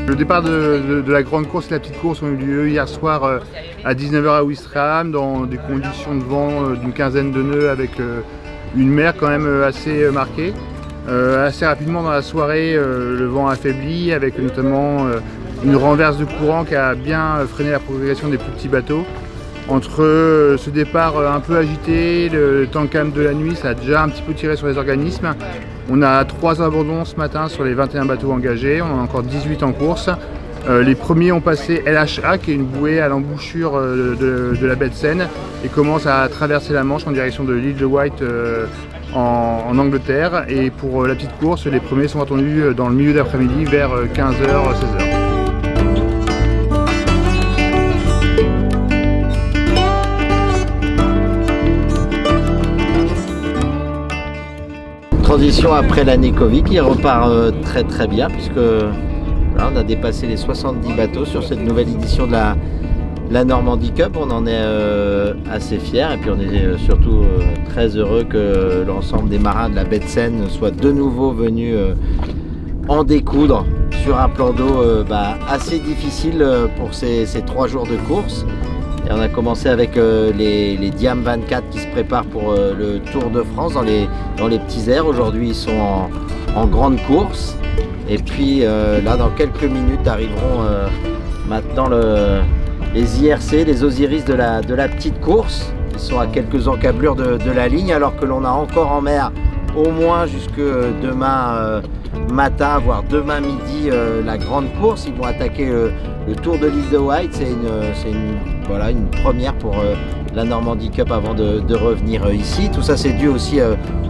Le départ de la grande course et la petite course ont eu lieu hier soir à 19 h à Ouistreham dans des conditions de vent d'une quinzaine de nœuds avec une mer quand même assez marquée. Assez rapidement dans la soirée, le vent affaibli avec notamment une renverse de courant qui a bien freiné la progression des plus petits bateaux. Entre ce départ un peu agité, le temps calme de la nuit, ça a déjà un petit peu tiré sur les organismes. On a 3 abandons ce matin sur les 21 bateaux engagés, on en a encore 18 en course. Les premiers ont passé LHA, qui est une bouée à l'embouchure de la baie de Seine, et commencent à traverser la Manche en direction de l'île de Wight en Angleterre. Et pour la petite course, les premiers sont attendus dans le milieu d'après-midi vers 15 h, 16 h. Transition après l'année Covid qui repart très bien puisque là, on a dépassé les 70 bateaux sur cette nouvelle édition de la Normandie Cup. On en est assez fiers et puis on est surtout très heureux que l'ensemble des marins de la baie de Seine soient de nouveau venus en découdre sur un plan d'eau assez difficile pour ces 3 jours de course. Et on a commencé avec les Diam 24 qui se préparent pour le Tour de France dans les petits airs. Aujourd'hui, ils sont en grande course. Et puis là, dans quelques minutes, arriveront maintenant les IRC, les Osiris de la petite course. Ils sont à quelques encablures de la ligne, alors que l'on a encore en mer au moins jusque demain matin, voire demain midi, la grande course. Ils vont attaquer le Tour de l'île de Wight. C'est une première pour la Normandie Cup avant de revenir ici. Tout ça, c'est dû aussi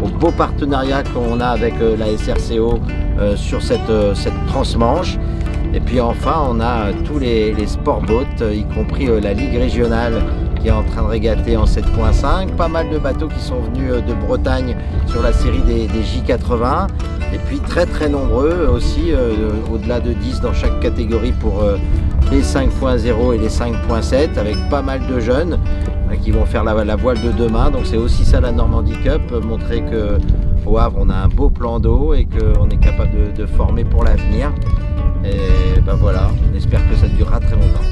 au beau partenariat qu'on a avec la SRCO sur cette transmanche. Et puis enfin, on a tous les sportboats, y compris la Ligue régionale qui est en train de régater en 7.5. Pas mal de bateaux qui sont venus de Bretagne sur la série des J80. Et puis très nombreux aussi, au-delà de 10 dans chaque catégorie pour les 5.0 et les 5.7, avec pas mal de jeunes qui vont faire la voile de demain. Donc c'est aussi ça la Normandie Cup, montrer qu'au Havre on a un beau plan d'eau et qu'on est capable de former pour l'avenir. Et voilà, on espère que ça durera très longtemps.